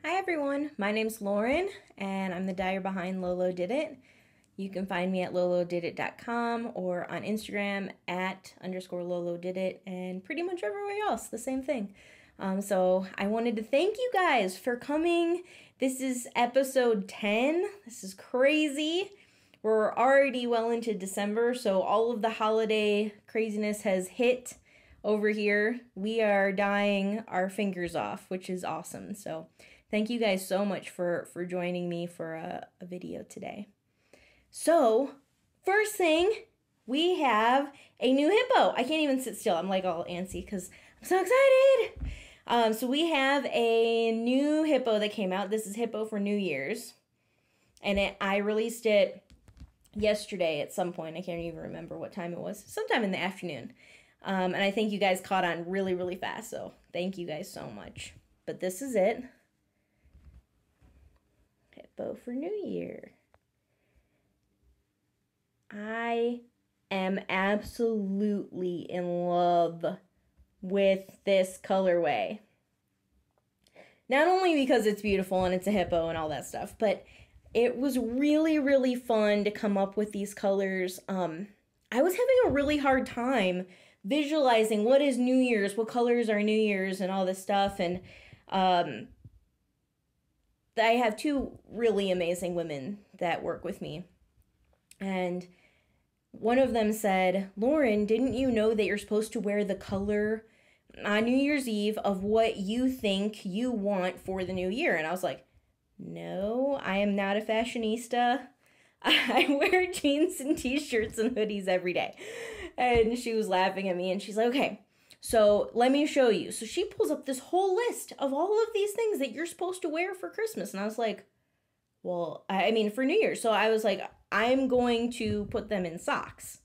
Hi everyone, my name's Lauren and I'm the dyer behind lolodidit. You can find me at lolodidit.com or on Instagram at _lolodidit and pretty much everywhere else, the same thing. So I wanted to thank you guys for coming. This is episode 10. This is crazy. We're already well into December, so all of the holiday craziness has hit over here. We are dyeing our fingers off, which is awesome. So thank you guys so much for joining me for a video today. So, first thing, we have a new hippo. I can't even sit still. I'm like all antsy because I'm so excited. So we have a new hippo that came out. This is Hippo for New Year's. And I released it yesterday at some point. I can't even remember what time it was. Sometime in the afternoon. And I think you guys caught on really, really fast. So, thank you guys so much. But this is it. Hippo for New Year. I am absolutely in love with this colorway. Not only because it's beautiful and it's a hippo and all that stuff, but it was really, really fun to come up with these colors. I was having a really hard time visualizing what is New Year's, what colors are New Year's and all this stuff. And I have two really amazing women that work with me. And one of them said, Lauren, didn't you know that you're supposed to wear the color on New Year's Eve of what you think you want for the new year? And I was like, no, I am not a fashionista. I wear jeans and t-shirts and hoodies every day. And she was laughing at me and she's like, okay, so let me show you. So she pulls up this whole list of all of these things that you're supposed to wear for Christmas. And I was like, well, I mean, for New Year's. So I was like, I'm going to put them in socks.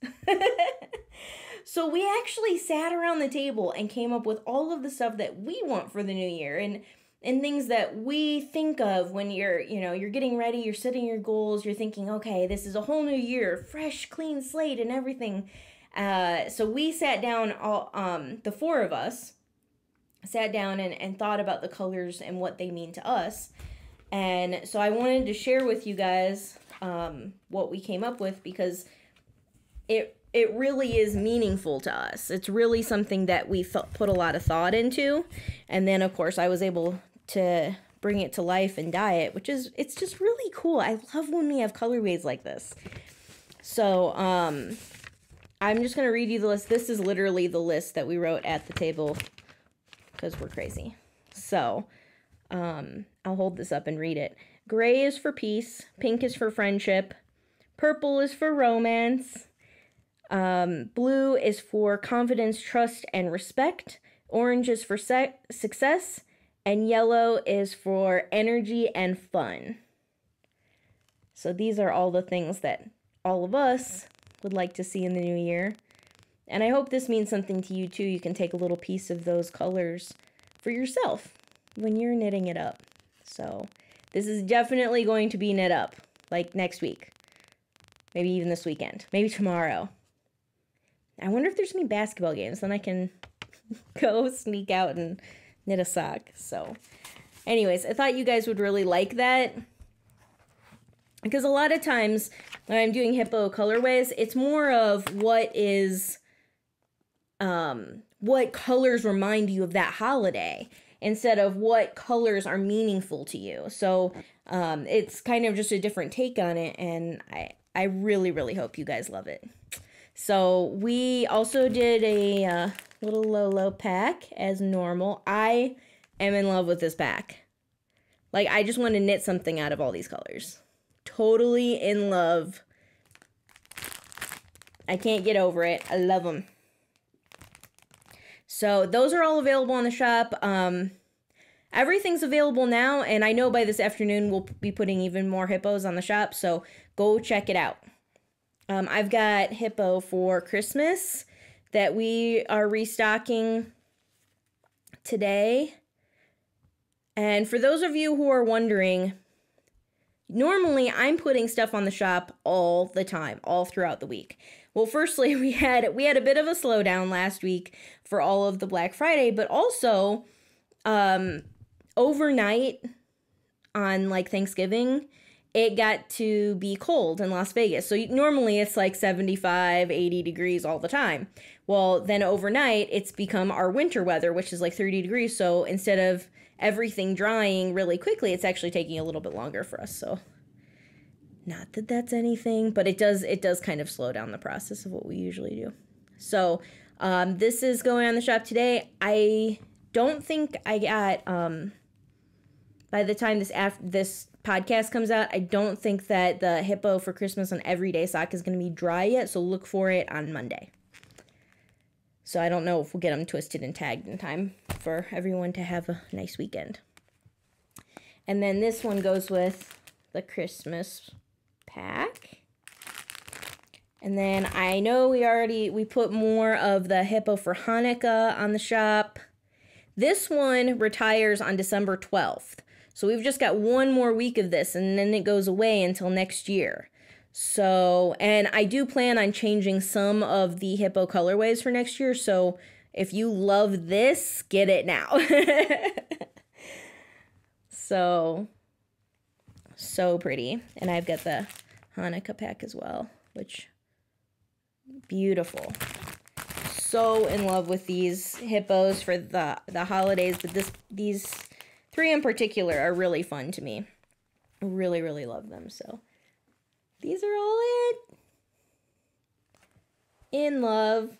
So we actually sat around the table and came up with all of the stuff that we want for the new year and things that we think of when you're getting ready, you're setting your goals, you're thinking, okay, this is a whole new year, fresh, clean slate and everything. So we sat down, the four of us sat down and thought about the colors and what they mean to us. And so I wanted to share with you guys what we came up with because it really is meaningful to us. It's really something that we put a lot of thought into. And then, of course, I was able to bring it to life and dye it, it's just really cool. I love when we have colorways like this. So, I'm just going to read you the list. This is literally the list that we wrote at the table because we're crazy. So, I'll hold this up and read it. Gray is for peace. Pink is for friendship. Purple is for romance. Blue is for confidence, trust, and respect. Orange is for success. And yellow is for energy and fun. So these are all the things that all of us would like to see in the new year. And I hope this means something to you too. You can take a little piece of those colors for yourself when you're knitting it up. So this is definitely going to be knit up like next week. Maybe even this weekend. Maybe tomorrow. I wonder if there's any basketball games. Then I can go sneak out and knit a sock. So anyways, I thought you guys would really like that. Because a lot of times when I'm doing hippo colorways, it's more of what colors remind you of that holiday instead of what colors are meaningful to you. So it's kind of just a different take on it, and I really, really hope you guys love it. So we also did a little Lolo pack as normal. I am in love with this pack. Like, I just want to knit something out of all these colors. Totally in love. I can't get over it. I love them. So those are all available on the shop. Everything's available now, and I know by this afternoon we'll be putting even more hippos on the shop, so go check it out. I've got Hippo for Christmas that we are restocking today. And for those of you who are wondering, normally I'm putting stuff on the shop all the time, all throughout the week. Well, firstly, we had a bit of a slowdown last week for all of the Black Friday, but also overnight on like Thanksgiving, it got to be cold in Las Vegas. So normally it's like 75, 80 degrees all the time. Well, then overnight it's become our winter weather, which is like 30 degrees. So instead of everything drying really quickly, it's actually taking a little bit longer for us. So not that that's anything, but it does kind of slow down the process of what we usually do. So this is going on the shop today. I don't think I got, by the time this podcast comes out, I don't think that the Hippo for Christmas on Everyday Sock is going to be dry yet, so look for it on Monday. So I don't know if we'll get them twisted and tagged in time for everyone to have a nice weekend. And then this one goes with the Christmas pack. And then I know we put more of the Hippo for Hanukkah on the shop. This one retires on December 12th. So we've just got one more week of this, and then it goes away until next year. So, and I do plan on changing some of the Hippo colorways for next year. So if you love this, get it now. So pretty. And I've got the Hanukkah pack as well, which, beautiful. So in love with these Hippos for the holidays, but these three in particular are really fun to me. I really, really love them. So these are all it. In love.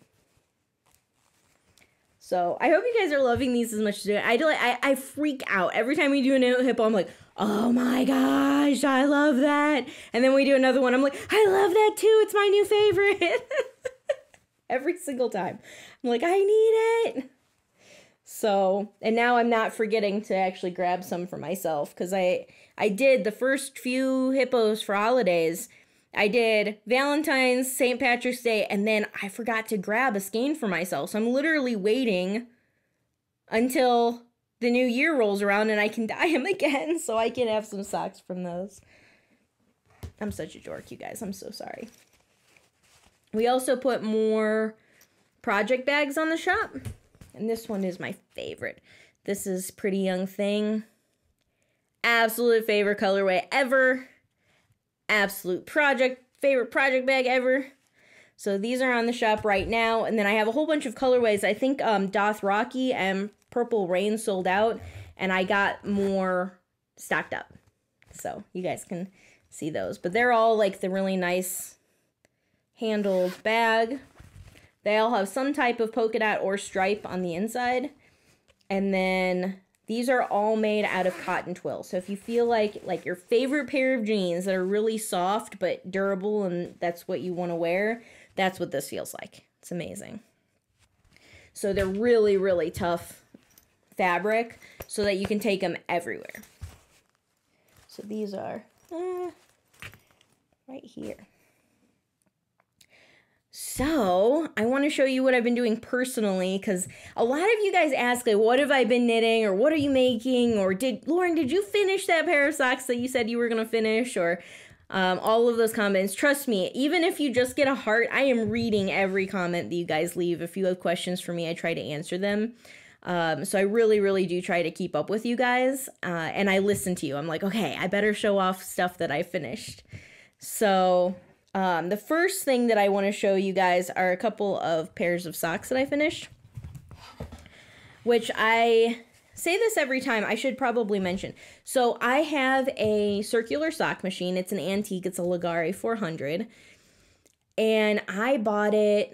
So I hope you guys are loving these as much as I do. I freak out every time we do a new Hippo. I'm like, oh my gosh, I love that. And then we do another one. I'm like, I love that too. It's my new favorite. Every single time. I'm like, I need it. So, and now I'm not forgetting to actually grab some for myself, because I did the first few Hippos for holidays. I did Valentine's, St. Patrick's Day, and then I forgot to grab a skein for myself. So I'm literally waiting until the new year rolls around and I can dye them again so I can have some socks from those. I'm such a dork, you guys. I'm so sorry. We also put more project bags on the shop. And this one is my favorite. This is Pretty Young Thing. Absolute favorite colorway ever. Absolute favorite project bag ever. So these are on the shop right now. And then I have a whole bunch of colorways. I think Dothraki and Purple Rain sold out. And I got more stocked up. So you guys can see those. But they're all like the really nice handled bag. They all have some type of polka dot or stripe on the inside. And then these are all made out of cotton twill. So if you feel like your favorite pair of jeans that are really soft but durable and that's what you want to wear, that's what this feels like. It's amazing. So they're really, really tough fabric so that you can take them everywhere. So these are right here. So I want to show you what I've been doing personally, because a lot of you guys ask, like, what have I been knitting, or what are you making, or Lauren, did you finish that pair of socks that you said you were going to finish, or all of those comments. Trust me, even if you just get a heart, I am reading every comment that you guys leave. If you have questions for me, I try to answer them. So I really, really do try to keep up with you guys, and I listen to you. I'm like, okay, I better show off stuff that I finished. So the first thing that I want to show you guys are a couple of pairs of socks that I finished, which I say this every time. I should probably mention. So I have a circular sock machine. It's an antique. It's a Ligare 400. And I bought it.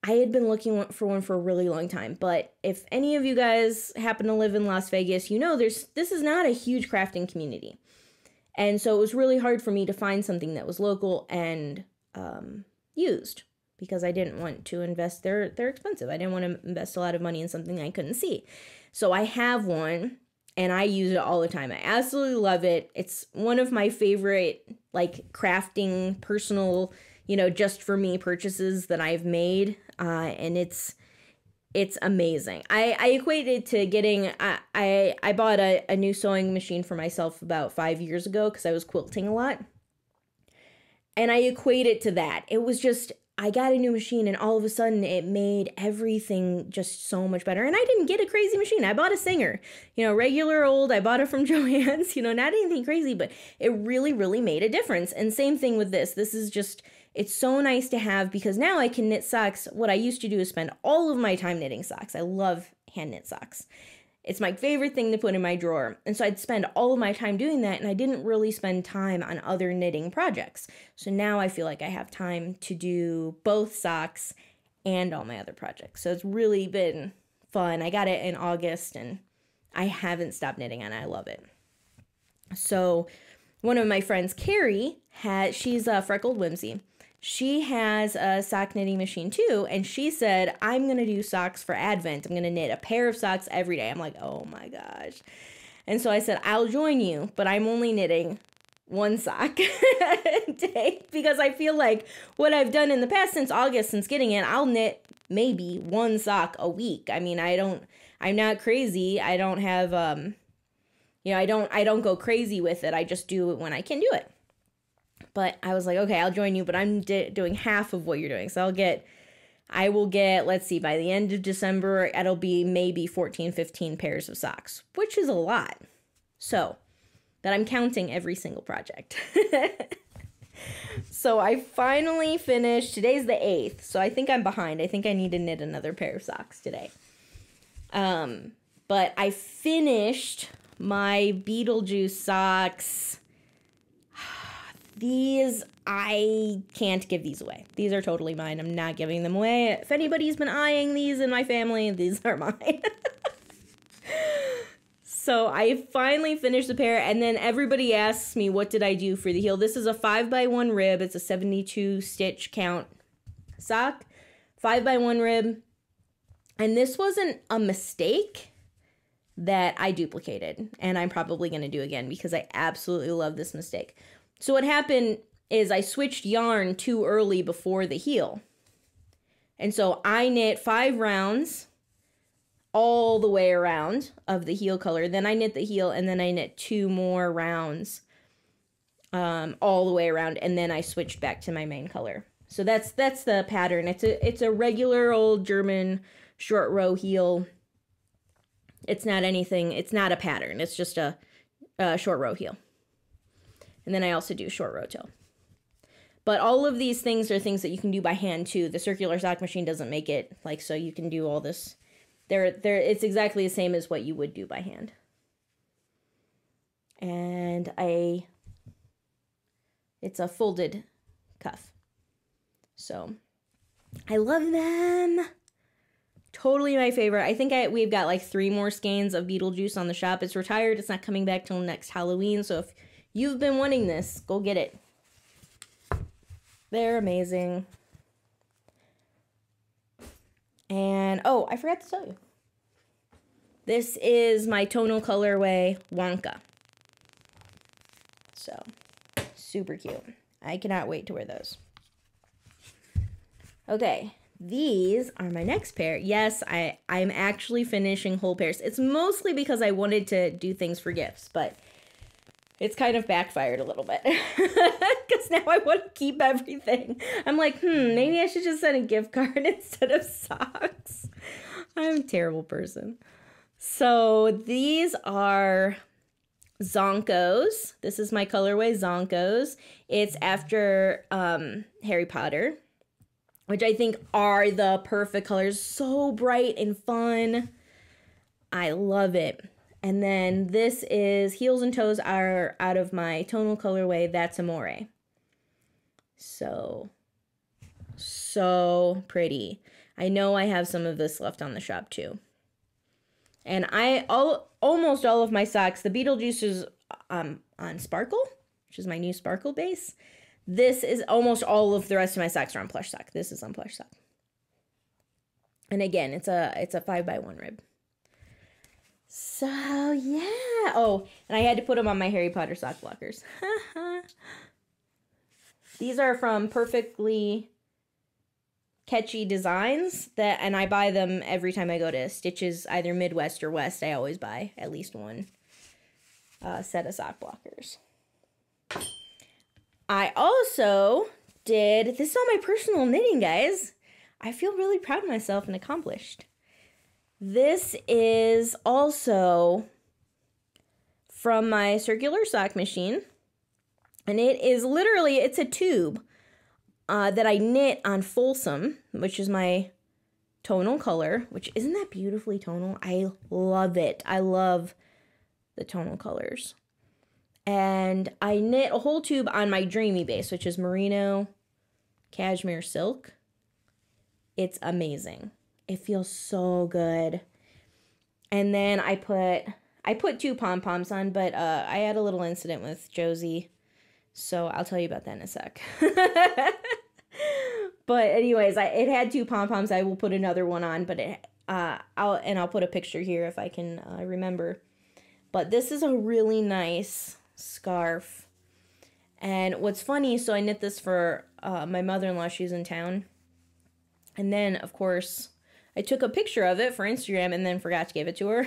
I had been looking for one for a really long time. But if any of you guys happen to live in Las Vegas, you know this is not a huge crafting community. And so it was really hard for me to find something that was local and used, because I didn't want to invest. They're expensive. I didn't want to invest a lot of money in something I couldn't see. So I have one, and I use it all the time. I absolutely love it. It's one of my favorite, like, crafting, personal, just for me purchases that I've made. And it's amazing. I equate it to getting, I bought a new sewing machine for myself about 5 years ago because I was quilting a lot. And I equate it to that. It was just I got a new machine and all of a sudden it made everything just so much better. And I didn't get a crazy machine. I bought a Singer, you know, regular old. I bought it from Joann's, you know, not anything crazy, but it really, really made a difference. And same thing with this. This is just, it's so nice to have because now I can knit socks. What I used to do is spend all of my time knitting socks. I love hand knit socks. It's my favorite thing to put in my drawer. And so I'd spend all of my time doing that, and I didn't really spend time on other knitting projects. So now I feel like I have time to do both socks and all my other projects. So it's really been fun. I got it in August, and I haven't stopped knitting, and I love it. So one of my friends, Carrie, she's a freckled whimsy. She has a sock knitting machine too, and she said, I'm going to do socks for Advent. I'm going to knit a pair of socks every day. I'm like, oh my gosh. And so I said, I'll join you, but I'm only knitting one sock a day because I feel like what I've done in the past since August, since getting it, I'll knit maybe one sock a week. I mean, I'm not crazy. I don't have, you know, I don't go crazy with it. I just do it when I can do it. But I was like, okay, I'll join you, but I'm doing half of what you're doing. So I will get, let's see, by the end of December, it'll be maybe 14, 15 pairs of socks, which is a lot. So that I'm counting every single project. So I finally finished, today's the 8th, so I think I'm behind. I think I need to knit another pair of socks today. But I finished my Beetlejuice socks. These, I can't give these away. These are totally mine. I'm not giving them away. If anybody's been eyeing these in my family, these are mine. So I finally finished the pair, and then everybody asks me, what did I do for the heel? This is a 5x1 rib. It's a 72 stitch count sock, 5x1 rib. And this wasn't a mistake that I duplicated, and I'm probably going to do again because I absolutely love this mistake. So what happened is I switched yarn too early before the heel. And so I knit 5 rounds all the way around of the heel color. Then I knit the heel, and then I knit 2 more rounds all the way around, and then I switched back to my main color. So that's the pattern. It's a regular old German short row heel. It's not anything, it's not a pattern. It's just a short row heel. And then I also do short row toe. But all of these things are things that you can do by hand too. The circular sock machine doesn't make it like so you can do all this. It's exactly the same as what you would do by hand. And it's a folded cuff. So I love them. Totally my favorite. I think we've got like 3 more skeins of Beetlejuice on the shop. It's retired. It's not coming back till next Halloween. So if you've been wanting this, go get it. They're amazing. And, oh, I forgot to tell you. This is my tonal colorway Wonka. So, super cute. I cannot wait to wear those. Okay, these are my next pair. Yes, I'm actually finishing whole pairs. It's mostly because I wanted to do things for gifts, but it's kind of backfired a little bit because now I want to keep everything. I'm like, maybe I should just send a gift card instead of socks. I'm a terrible person. So these are Zonkos. This is my colorway Zonkos. It's after Harry Potter, which I think are the perfect colors. So bright and fun. I love it. And then this is Heels and Toes are out of my tonal colorway, That's Amore. So pretty. I know I have some of this left on the shop too. And almost all of my socks, the Beetlejuice is on Sparkle, which is my new Sparkle base. This is almost all of the rest of my socks are on plush sock. This is on plush sock. And again, it's a 5x1 rib. So, yeah. Oh, and I had to put them on my Harry Potter sock blockers. These are from Perfectly Catchy Designs, and I buy them every time I go to Stitches, either Midwest or West. I always buy at least one set of sock blockers. I also did, this is all my personal knitting, guys. I feel really proud of myself and accomplished. This is also from my circular sock machine. And it is literally, it's a tube that I knit on Folsom, which is my tonal color, which isn't that beautifully tonal? I love it. I love the tonal colors. And I knit a whole tube on my Dreamy base, which is merino cashmere silk. It's amazing. It feels so good. And then I put 2 pom-poms on, but I had a little incident with Josie, so I'll tell you about that in a sec. But anyways, it had 2 pom-poms. I will put another one on, but I'll put a picture here if I can remember. But this is a really nice scarf. And what's funny, so I knit this for my mother-in-law. She's in town. And then, of course, I took a picture of it for Instagram and then forgot to give it to her.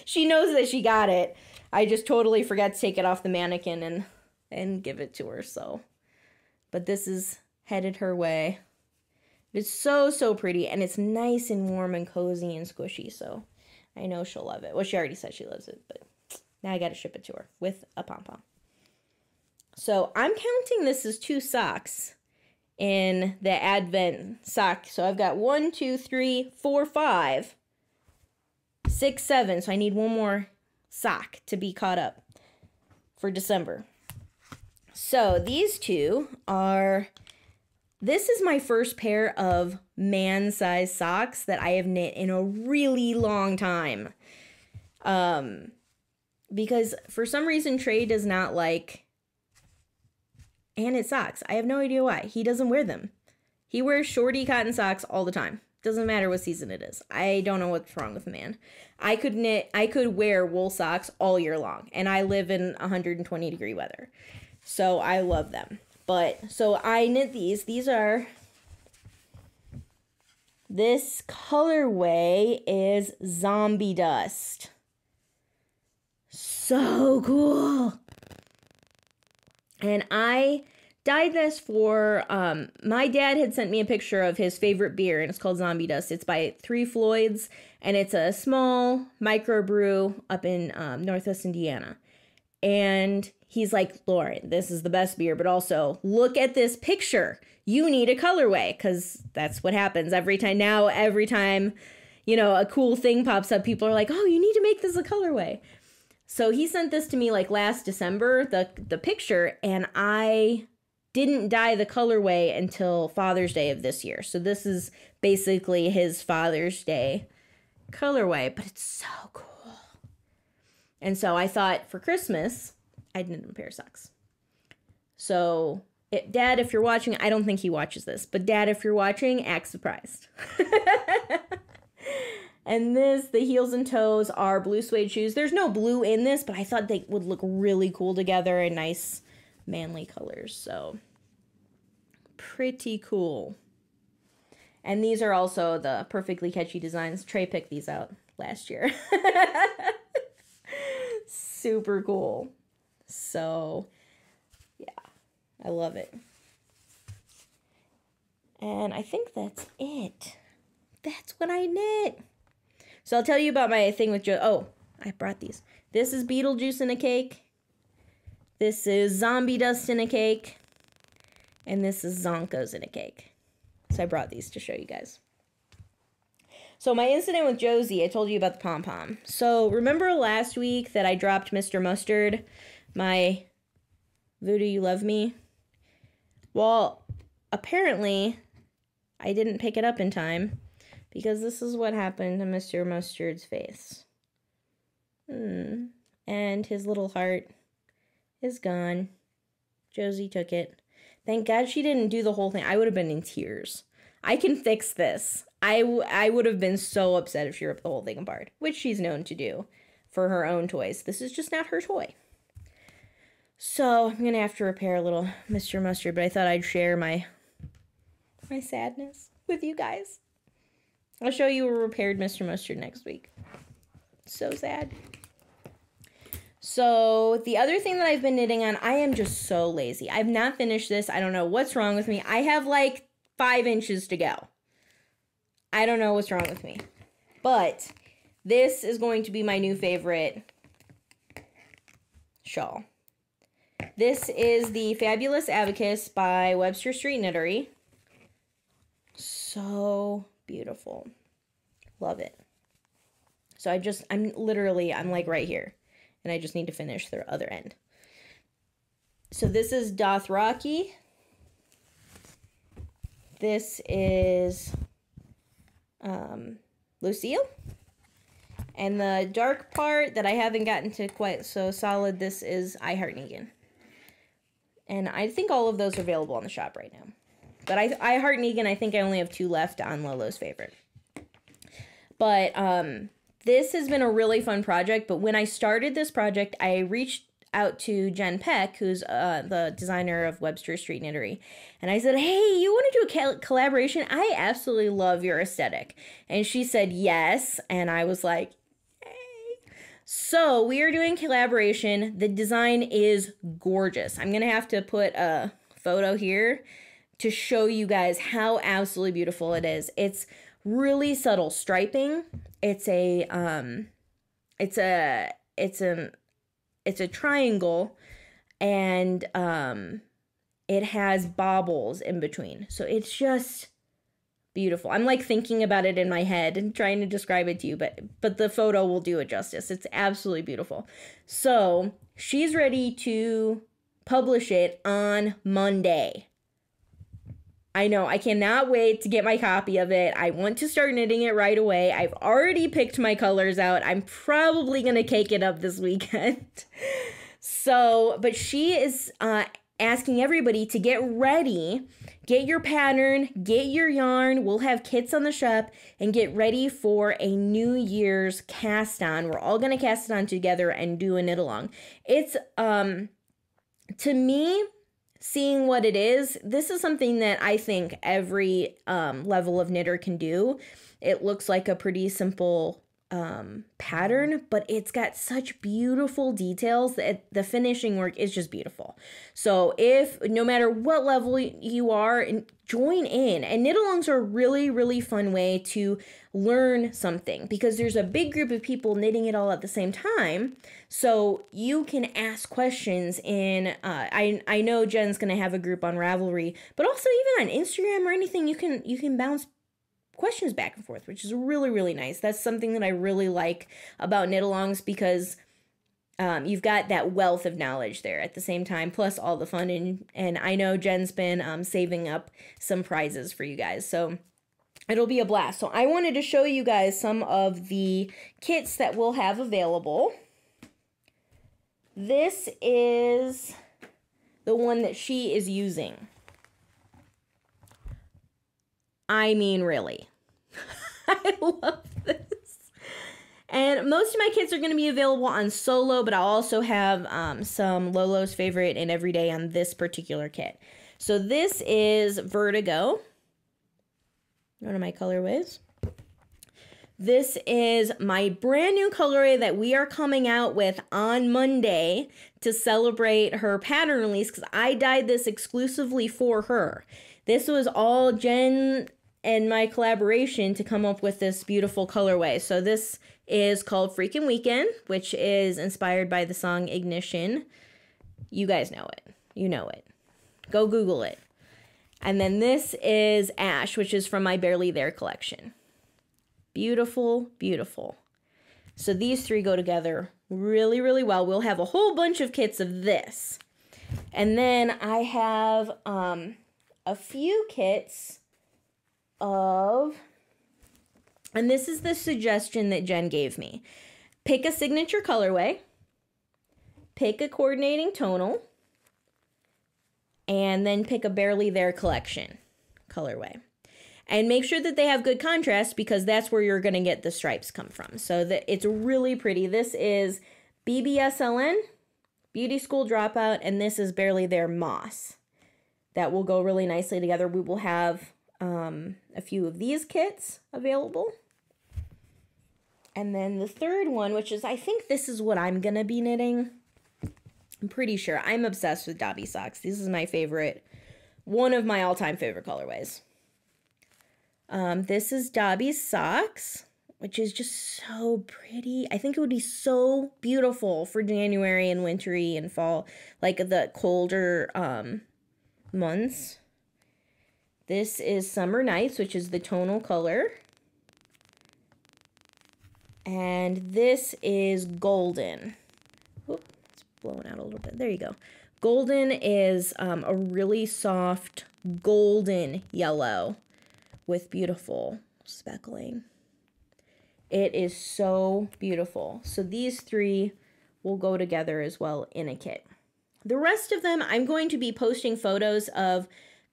She knows that she got it. I just totally forgot to take it off the mannequin and give it to her. So, but this is headed her way. It's so, so pretty. And it's nice and warm and cozy and squishy. So I know she'll love it. Well, she already said she loves it. But now I got to ship it to her with a pom-pom. So I'm counting this as 2 socks in the Advent sock. So I've got 1, 2, 3, 4, 5, 6, 7. So I need one more sock to be caught up for December. So these 2 are, this is my first pair of man-size socks that I have knit in a really long time. Because for some reason Trey does not like knit socks. I have no idea why. He doesn't wear them. He wears shorty cotton socks all the time. Doesn't matter what season it is. I don't know what's wrong with the man. I could wear wool socks all year long, and I live in 120 degree weather. So I love them. But so I knit these. These are, this colorway is Zombie Dust. So cool. And I dyed this for, my dad had sent me a picture of his favorite beer, and it's called Zombie Dust. It's by 3 Floyds, and it's a small microbrew up in Northwest Indiana. And he's like, Lauren, this is the best beer, but also look at this picture. You need a colorway, because that's what happens every time. Now, every time, you know, a cool thing pops up, people are like, oh, you need to make this a colorway. So he sent this to me like last December, the picture, and I didn't dye the colorway until Father's Day of this year. So this is basically his Father's Day colorway, but it's so cool. And so I thought for Christmas, I'd knit him a pair of socks. So, Dad, if you're watching, I don't think he watches this, but Dad, if you're watching, act surprised. And this, the heels and toes are blue suede shoes. There's no blue in this, but I thought they would look really cool together in nice manly colors. So, pretty cool. And these are also the perfectly catchy designs. Trey picked these out last year. Super cool. So, yeah, I love it. And I think that's it. That's what I knit. So I'll tell you about my thing with Joe. Oh, I brought these. This is Beetlejuice in a cake. This is Zombie Dust in a cake. And this is Zonkos in a cake. So I brought these to show you guys. So my incident with Josie, I told you about the pom-pom. So remember last week that I dropped Mr. Mustard, my Voodoo You Love Me? Well, apparently I didn't pick it up in time. Because this is what happened to Mr. Mustard's face. And his little heart is gone. Josie took it. Thank God she didn't do the whole thing. I would have been in tears. I can fix this. I would have been so upset if she ripped the whole thing apart. Which she's known to do for her own toys. This is just not her toy. So I'm going to have to repair a little Mr. Mustard. But I thought I'd share my sadness with you guys. I'll show you a repaired Mr. Mustard next week. So sad. So the other thing that I've been knitting on, I am just so lazy. I've not finished this. I don't know what's wrong with me. I have like 5 inches to go. I don't know what's wrong with me. But this is going to be my new favorite shawl. This is the Fabulous Abacus by Webster Street Knittery. So beautiful. Love it. So I'm like right here. And I just need to finish the other end. So this is Dothraki. This is Lucille. And the dark part that I haven't gotten to quite so solid, this is I Heart Negan. And I think all of those are available on the shop right now. But I Heart Negan, I think I only have 2 left on Lolo's favorite. But this has been a really fun project, but when I started this project, I reached out to Jen Peck, who's the designer of Webster Street Knittery, and I said, hey, you want to do a collaboration? I absolutely love your aesthetic. And she said yes, and I was like, hey. So we are doing collaboration. The design is gorgeous. I'm going to have to put a photo here to show you guys how absolutely beautiful it is. It's really subtle striping. It's a triangle, and it has baubles in between. So it's just beautiful. I'm like thinking about it in my head and trying to describe it to you, but the photo will do it justice. It's absolutely beautiful. So she's ready to publish it on Monday. I know, I cannot wait to get my copy of it. I want to start knitting it right away. I've already picked my colors out. I'm probably going to cake it up this weekend. So, but she is asking everybody to get ready. Get your pattern, get your yarn. We'll have kits on the shop and get ready for a New Year's cast on. We're all going to cast it on together and do a knit along. It's, to me, seeing what it is, this is something that I think every level of knitter can do. It looks like a pretty simple pattern, but it's got such beautiful details that the finishing work is just beautiful. So if no matter what level you are, join in. And knit-alongs are a really, really fun way to learn something because there's a big group of people knitting it all at the same time. So you can ask questions in, I know Jen's going to have a group on Ravelry, but also even on Instagram or anything, you can bounce questions back and forth, which is really, really nice. That's something that I really like about knit-alongs because you've got that wealth of knowledge there at the same time, plus all the fun. And I know Jen's been saving up some prizes for you guys, so it'll be a blast. So I wanted to show you guys some of the kits that we'll have available. This is the one that she is using. I mean, really. I love this. And most of my kits are going to be available on Solo, but I'll also have some Lolo's favorite and everyday on this particular kit. So this is Vertigo. One of my colorways. This is my brand new colorway that we are coming out with on Monday to celebrate her pattern release because I dyed this exclusively for her. This was all Jen and my collaboration to come up with this beautiful colorway. So this is called Freakin' Weekend, which is inspired by the song Ignition. You guys know it. You know it. Go Google it. And then this is Ash, which is from my Barely There collection. Beautiful, beautiful. So these three go together really, really well. We'll have a whole bunch of kits of this. And then I have a few kits of, and this is the suggestion that Jen gave me. Pick a signature colorway, pick a coordinating tonal, and then pick a Barely There collection colorway. And make sure that they have good contrast because that's where you're going to get the stripes come from. So that it's really pretty. This is BBSLN, Beauty School Dropout, and this is Barely There Moss. That will go really nicely together. We will have a few of these kits available. And then the third one, which is, I think this is what I'm going to be knitting. I'm pretty sure. I'm obsessed with Dobby Socks. This is my favorite, one of my all-time favorite colorways. This is Dobby Socks, which is just so pretty. I think it would be so beautiful for January and wintry and fall, like the colder months. This is Summer Nights, which is the tonal color. And this is Golden. Oop, it's blowing out a little bit. There you go. Golden is a really soft golden yellow with beautiful speckling. It is so beautiful. So these three will go together as well in a kit. The rest of them, I'm going to be posting photos of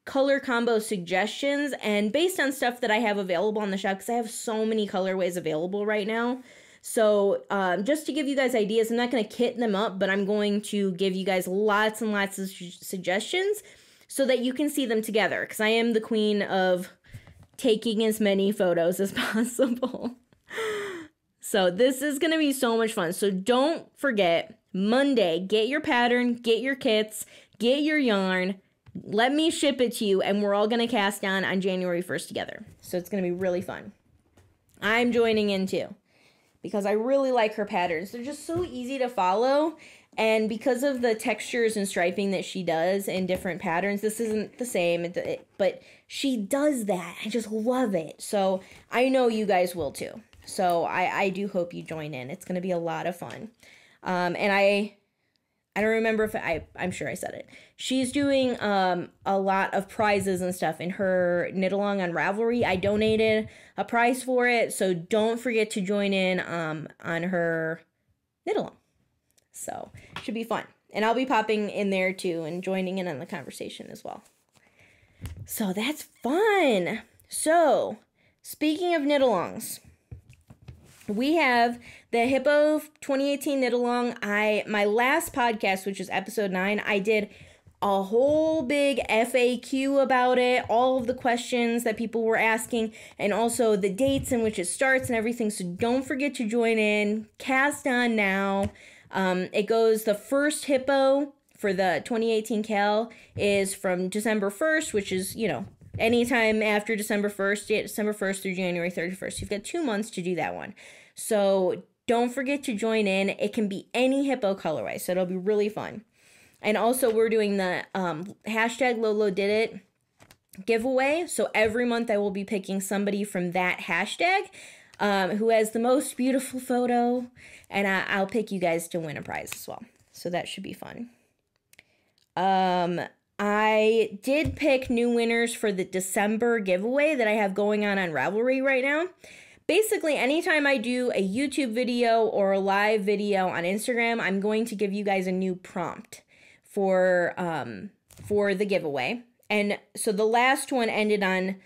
color combo suggestions and based on stuff that I have available on the shop, because I have so many colorways available right now. So just to give you guys ideas, I'm not going to kit them up, but I'm going to give you guys lots and lots of suggestions so that you can see them together, because I am the queen of taking as many photos as possible. So this is going to be so much fun. So don't forget, Monday, get your pattern, get your kits, get your yarn. Let me ship it to you, and we're all going to cast on January 1st together. So it's going to be really fun. I'm joining in too, because I really like her patterns. They're just so easy to follow, and because of the textures and striping that she does in different patterns, this isn't the same, but she does that. I just love it. So I know you guys will too. So I do hope you join in. It's going to be a lot of fun. And I don't remember if I'm sure I said it. She's doing a lot of prizes and stuff in her knit along on Ravelry. I donated a prize for it, so don't forget to join in on her knit along. So it should be fun. And I'll be popping in there too and joining in on the conversation as well. So that's fun. So speaking of knit alongs, we have the Hippo 2018 knit along. My last podcast, which is episode 9, I did a whole big FAQ about it, all of the questions that people were asking, and also the dates in which it starts and everything. So don't forget to join in. Cast on now. It goes, the first Hippo for the 2018 Cal is from December 1st, which is, you know, anytime after December 1st, December 1st through January 31st. You've got 2 months to do that one. So don't forget to join in. It can be any Hippo colorway, so it'll be really fun. And also we're doing the hashtag lolodidit giveaway. So every month I will be picking somebody from that hashtag who has the most beautiful photo, and I'll pick you guys to win a prize as well. So that should be fun. I did pick new winners for the December giveaway that I have going on Ravelry right now. Basically, anytime I do a YouTube video or a live video on Instagram, I'm going to give you guys a new prompt for the giveaway. And so the last one ended on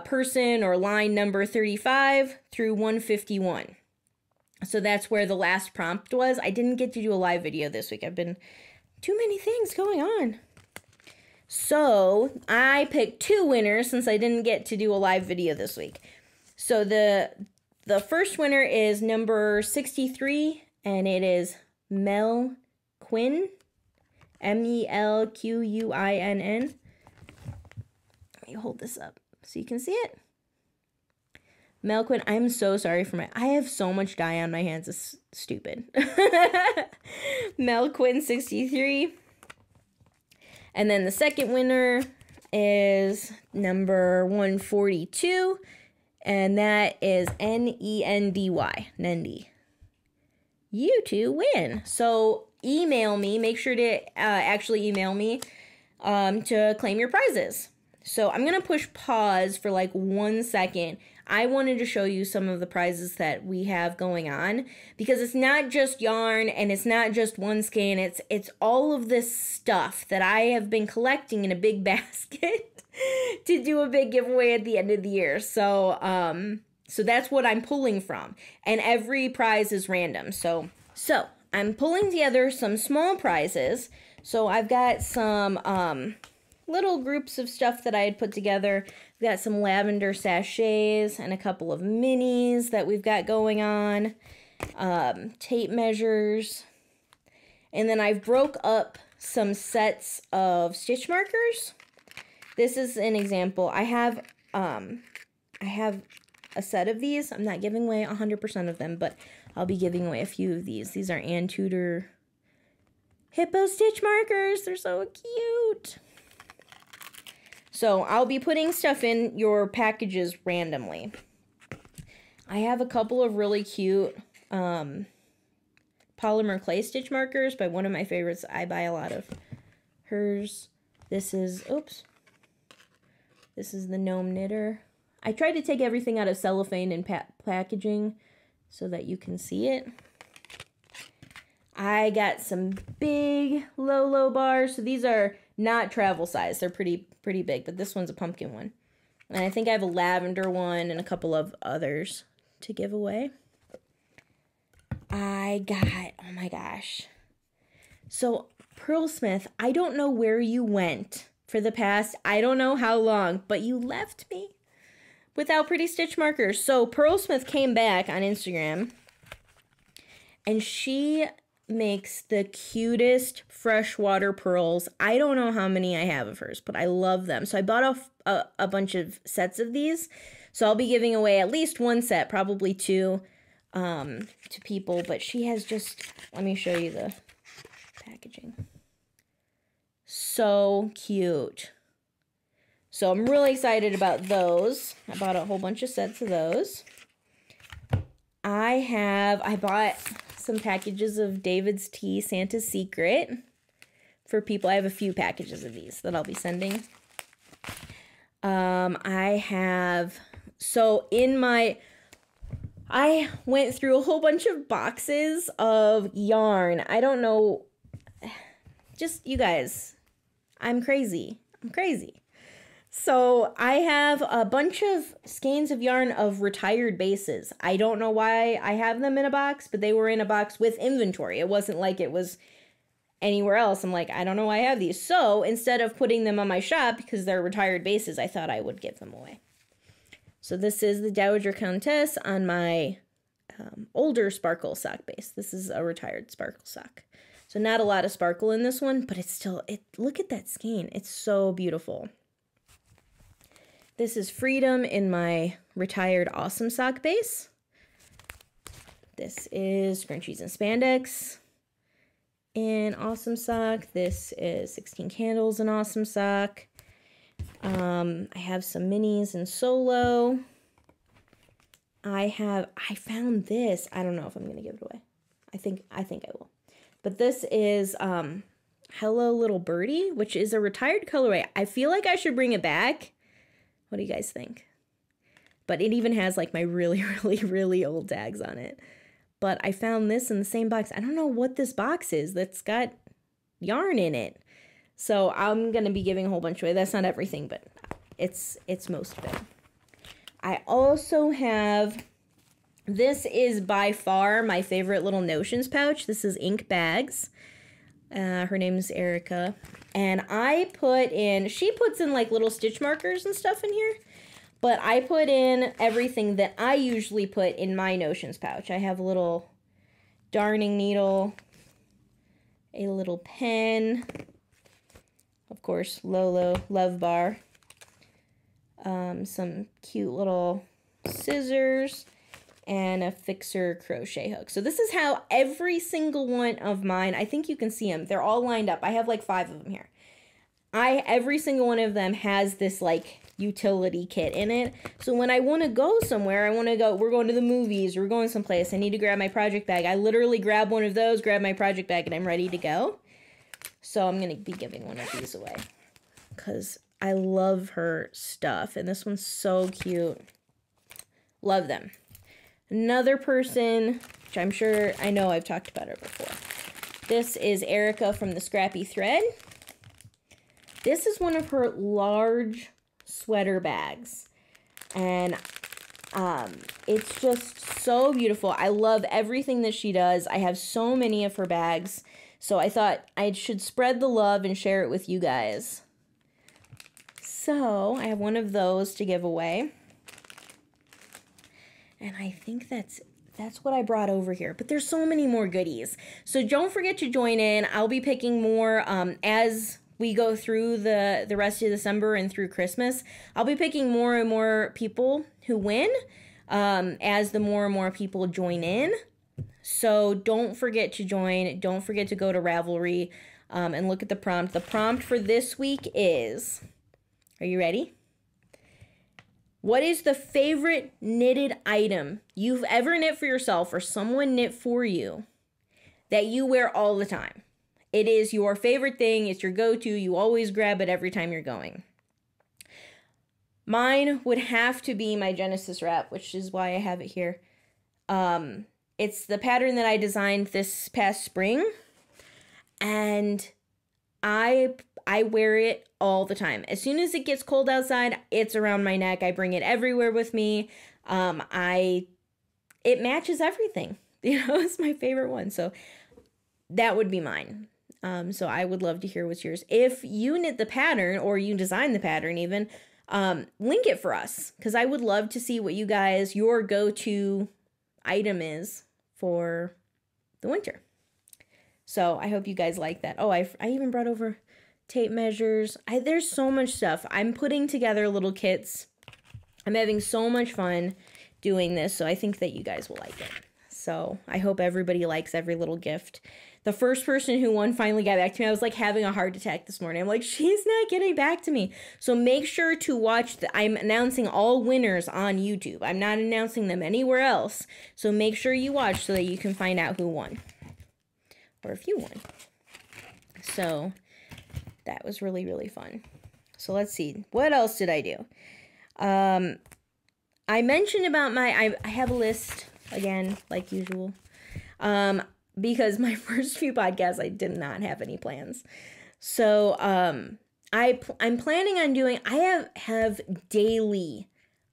person or line number 35 through 151. So that's where the last prompt was. I didn't get to do a live video this week. I've been too many things going on. So I picked 2 winners since I didn't get to do a live video this week. So the first winner is number 63, and it is Mel Quinn, MELQUINN. Let me hold this up so you can see it. Mel Quinn, I'm so sorry for I have so much dye on my hands, it's stupid. Mel Quinn 63. And then the second winner is number 142, and that is NENDY, Nendy. You two win. So email me, make sure to actually email me to claim your prizes. So I'm going to push pause for like 1 second. I wanted to show you some of the prizes that we have going on, because it's not just yarn and it's not just one skein. It's all of this stuff that I have been collecting in a big basket to do a big giveaway at the end of the year. So that's what I'm pulling from, and every prize is random. So I'm pulling together some small prizes. So I've got some little groups of stuff that I had put together. We've got some lavender sachets and a couple of minis that we've got going on. Tape measures. And then I've broke up some sets of stitch markers. This is an example. I have a set of these. I'm not giving away 100% of them, but I'll be giving away a few of these. These are Ann Tudor Hippo stitch markers. They're so cute. So I'll be putting stuff in your packages randomly. I have a couple of really cute polymer clay stitch markers by one of my favorites. I buy a lot of hers. This is, oops. This is the Gnome Knitter. I tried to take everything out of cellophane and packaging so that you can see it. I got some big Lolo bars. So these are not travel size. They're pretty big, but this one's a pumpkin one. And I think I have a lavender one and a couple of others to give away. I got, oh my gosh. So Pearlsmith, I don't know where you went for the past, I don't know how long, but you left me without pretty stitch markers. So Pearlsmith came back on Instagram and she makes the cutest freshwater pearls. I don't know how many I have of hers, but I love them. So I bought a bunch of sets of these. So I'll be giving away at least one set, probably two, to people. But she has just, let me show you the packaging. So cute. So I'm really excited about those. I bought a whole bunch of sets of those. I bought some packages of David's Tea Santa's Secret for people. I have a few packages of these that I'll be sending. I went through a whole bunch of boxes of yarn. I don't know, just you guys, I'm crazy. So I have a bunch of skeins of yarn of retired bases. I don't know why I have them in a box, but they were in a box with inventory. It wasn't like it was anywhere else. I'm like, I don't know why I have these. So instead of putting them on my shop because they're retired bases, I thought I would give them away. So this is the Dowager Countess on my older sparkle sock base. This is a retired sparkle sock. So not a lot of sparkle in this one, but it's still, look at that skein. It's so beautiful. This is Freedom in my retired Awesome sock base. This is Scrunchies and Spandex in Awesome sock. This is 16 Candles in Awesome sock. I have some minis in Solo. I found this. I don't know if I'm going to give it away. I think I will. But this is Hello Little Birdie, which is a retired colorway. I feel like I should bring it back. What do you guys think? But it even has like my really, really, really old tags on it. But I found this in the same box. I don't know what this box is that's got yarn in it. So I'm going to be giving a whole bunch away. That's not everything, but it's most of it. I also have, this is by far my favorite little Notions pouch. This is Ink Bags. Her name is Erica. And I put in, she puts in like little stitch markers and stuff in here. But I put in everything that I usually put in my Notions pouch. I have a little darning needle, a little pen, of course, Lolo Love Bar, some cute little scissors, and a fixer crochet hook. So this is how every single one of mine, I think you can see them, they're all lined up. I have like 5 of them here. Every single one of them has this like utility kit in it. So when I want to go somewhere, we're going to the movies, or we're going someplace, I need to grab my project bag. I literally grab one of those, grab my project bag, and I'm ready to go. So I'm going to be giving one of these away because I love her stuff. And this one's so cute. Love them. Another person, which I know I've talked about her before. This is Erica from the Scrappy Thread. This is one of her large sweater bags. And it's just so beautiful. I love everything that she does. I have so many of her bags. So I thought I should spread the love and share it with you guys. So I have one of those to give away. And I think that's what I brought over here. But there's so many more goodies. So don't forget to join in. I'll be picking more as we go through the rest of December and through Christmas. I'll be picking more and more people who win as the more and more people join in. So don't forget to join. Don't forget to go to Ravelry and look at the prompt. The prompt for this week is, are you ready? What is the favorite knitted item you've ever knit for yourself or someone knit for you that you wear all the time? It is your favorite thing. It's your go-to. You always grab it every time you're going. Mine would have to be my Genesis wrap, which is why I have it here. It's the pattern that I designed this past spring, and I wear it all the time. As soon as it gets cold outside, it's around my neck. I bring it everywhere with me. It matches everything. You know, it's my favorite one. So that would be mine. So I would love to hear what's yours. If you knit the pattern or you design the pattern even, link it for us, because I would love to see what you guys, your go-to item is for the winter. So I hope you guys like that. Oh, I even brought over tape measures. There's so much stuff. I'm putting together little kits. I'm having so much fun doing this, so I think that you guys will like it. So I hope everybody likes every little gift. The first person who won finally got back to me. I was like having a heart attack this morning. I'm like, she's not getting back to me. So make sure to watch. I'm announcing all winners on YouTube. I'm not announcing them anywhere else. So make sure you watch so that you can find out who won. Or if you won. So that was really, really fun. So let's see. What else did I do? I mentioned about I have a list, again, like usual. Because my first few podcasts, I did not have any plans. So I'm planning on doing, I have daily,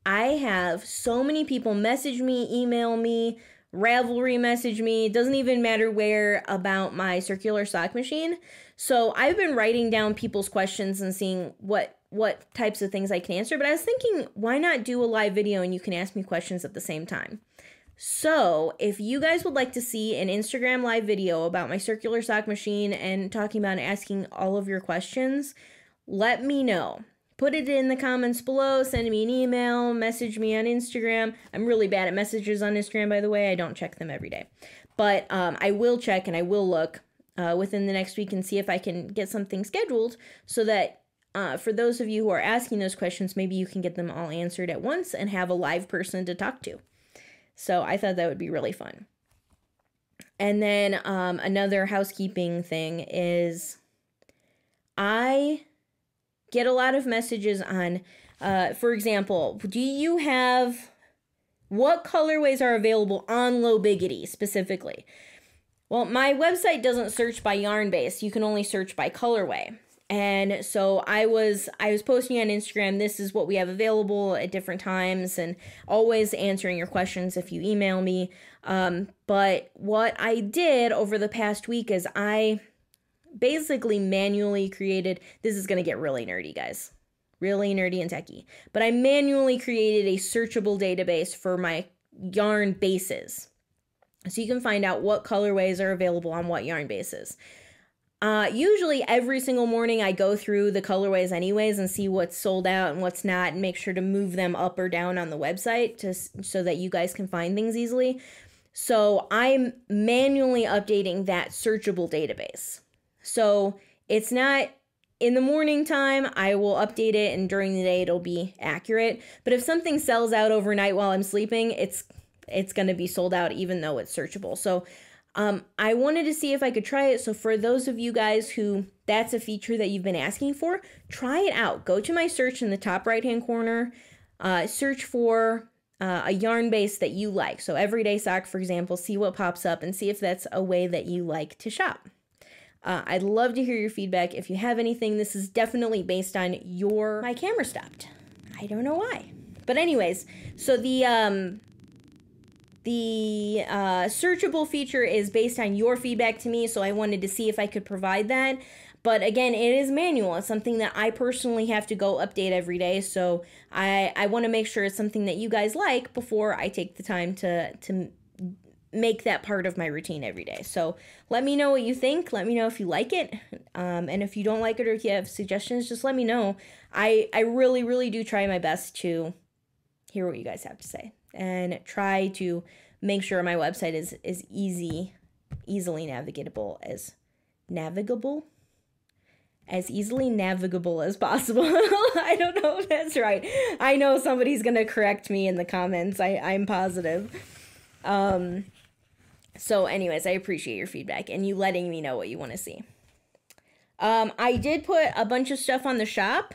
I have so many people message me, email me, Ravelry message me. It doesn't even matter where about my circular sock machine. So I've been writing down people's questions and seeing what types of things I can answer. But I was thinking, why not do a live video and you can ask me questions at the same time? So if you guys would like to see an Instagram live video about my circular sock machine and talking about and asking all of your questions, let me know. Put it in the comments below, send me an email, message me on Instagram. I'm really bad at messages on Instagram, by the way. I don't check them every day. But I will check and I will look within the next week and see if I can get something scheduled so that for those of you who are asking those questions, maybe you can get them all answered at once and have a live person to talk to. So I thought that would be really fun. And then another housekeeping thing is I get a lot of messages on, for example, what colorways are available on Low Biggity specifically? Well, my website doesn't search by yarn base. You can only search by colorway. And so I was posting on Instagram, this is what we have available at different times, and always answering your questions if you email me. But what I did over the past week is I basically manually created, this is going to get really nerdy, guys. Really nerdy and techie. But I manually created a searchable database for my yarn bases. So you can find out what colorways are available on what yarn bases. Usually every single morning I go through the colorways anyways and see what's sold out and what's not and make sure to move them up or down on the website so that you guys can find things easily. So I'm manually updating that searchable database. So it's not in the morning time, I will update it, and during the day it'll be accurate. But if something sells out overnight while I'm sleeping, it's going to be sold out even though it's searchable. So I wanted to see if I could try it. So for those of you guys who that's a feature that you've been asking for, try it out. Go to my search in the top right-hand corner, search for a yarn base that you like. So everyday sock, for example, see what pops up and see if that's a way that you like to shop. I'd love to hear your feedback. If you have anything, this is definitely based on my camera stopped. I don't know why. But anyways, so the the searchable feature is based on your feedback to me, so I wanted to see if I could provide that. But again, it is manual. It's something that I personally have to go update every day, so I want to make sure it's something that you guys like before I take the time to make that part of my routine every day. So let me know what you think. Let me know if you like it. And if you don't like it or if you have suggestions, just let me know. I really, really do try my best to hear what you guys have to say and try to make sure my website is easily navigable as easily navigable as possible. I don't know if that's right. I know somebody's going to correct me in the comments. I'm positive. So anyways, I appreciate your feedback and you letting me know what you want to see. I did put a bunch of stuff on the shop.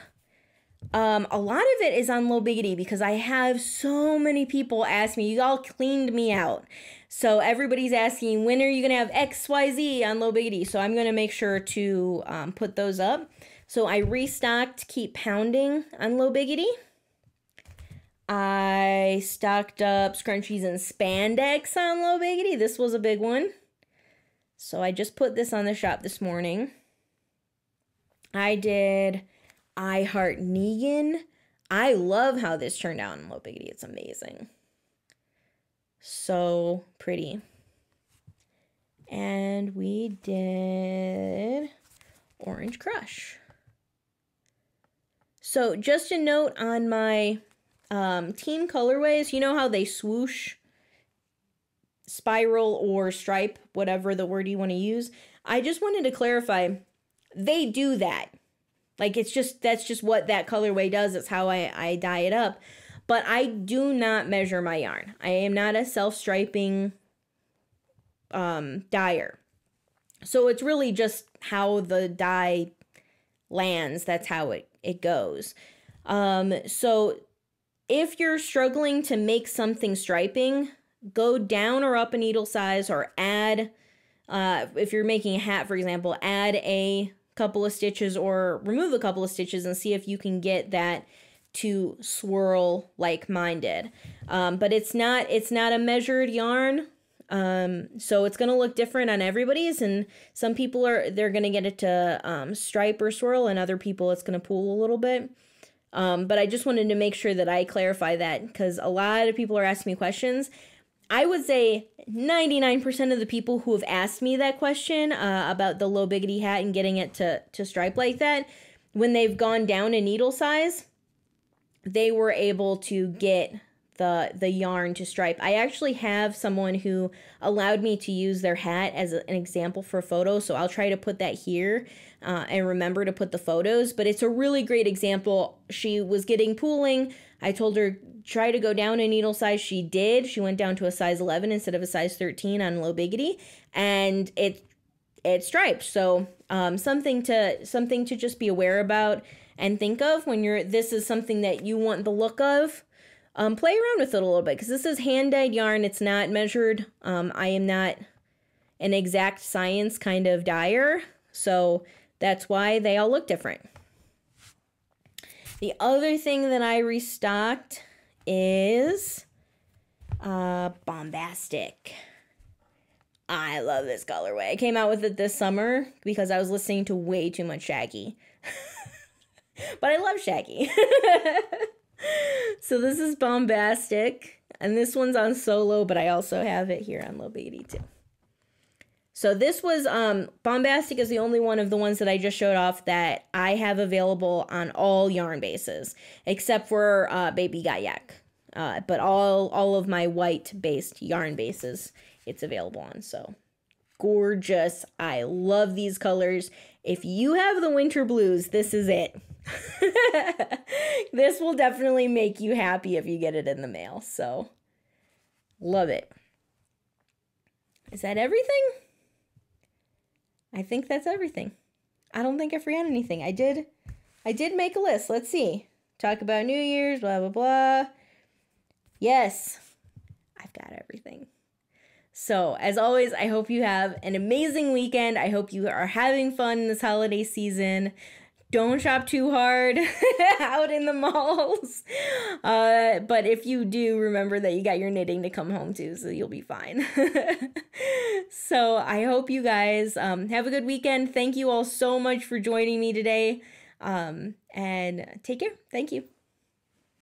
A lot of it is on Low Biggity because I have so many people ask me. You all cleaned me out. So everybody's asking, when are you going to have XYZ on Low Biggity? So I'm going to make sure to put those up. So I restocked Keep Pounding on Low Biggity. I stocked up scrunchies and spandex on Low Biggity. This was a big one. So I just put this on the shop this morning. I did I Heart Negan. I love how this turned out on Low Biggity. It's amazing. So pretty. And we did Orange Crush. So just a note on my team colorways, you know how they swoosh, spiral, or stripe, whatever the word you want to use. I just wanted to clarify, they do that. Like, that's just what that colorway does. It's how I dye it up. But I do not measure my yarn. I am not a self-striping dyer. So it's really just how the dye lands. That's how it goes. So if you're struggling to make something striping, go down or up a needle size or add, if you're making a hat, for example, add a couple of stitches or remove a couple of stitches and see if you can get that to swirl like mine did. But it's not a measured yarn. So it's going to look different on everybody's, and some people they're going to get it to stripe or swirl, and other people it's going to pull a little bit. But I just wanted to make sure that I clarify that because a lot of people are asking me questions. I would say 99% of the people who have asked me that question about the Low Biggity hat and getting it to stripe like that, when they've gone down a needle size, they were able to get the yarn to stripe. I actually have someone who allowed me to use their hat as an example for a photo, so I'll try to put that here and remember to put the photos, but it's a really great example. She was getting pooling. I told her, try to go down a needle size. She did. She went down to a size 11 instead of a size 13 on Low Biggity, and it striped. So something to just be aware about and think of when this is something that you want the look of. Play around with it a little bit because this is hand-dyed yarn. It's not measured. I am not an exact science kind of dyer, so that's why they all look different. The other thing that I restocked is Bombastic. I love this colorway. I came out with it this summer because I was listening to way too much Shaggy. But I love Shaggy. So this is Bombastic, and this one's on Solo, but I also have it here on Low Biggity too. So this was, Bombastic is the only one of the ones that I just showed off that I have available on all yarn bases, except for Baby Got Yak. But all of my white-based yarn bases, it's available on, so gorgeous. I love these colors. If you have the winter blues, this is it. This will definitely make you happy if you get it in the mail, so love it. Is that everything? I think that's everything. I don't think I forgot anything. I did make a list. Let's see. Talk about New Year's, blah, blah, blah. Yes, I've got everything. So, as always, I hope you have an amazing weekend. I hope you are having fun this holiday season. don't shop too hard out in the malls. But if you do, remember that you got your knitting to come home to, so you'll be fine. So I hope you guys have a good weekend. Thank you all so much for joining me today. And take care. Thank you.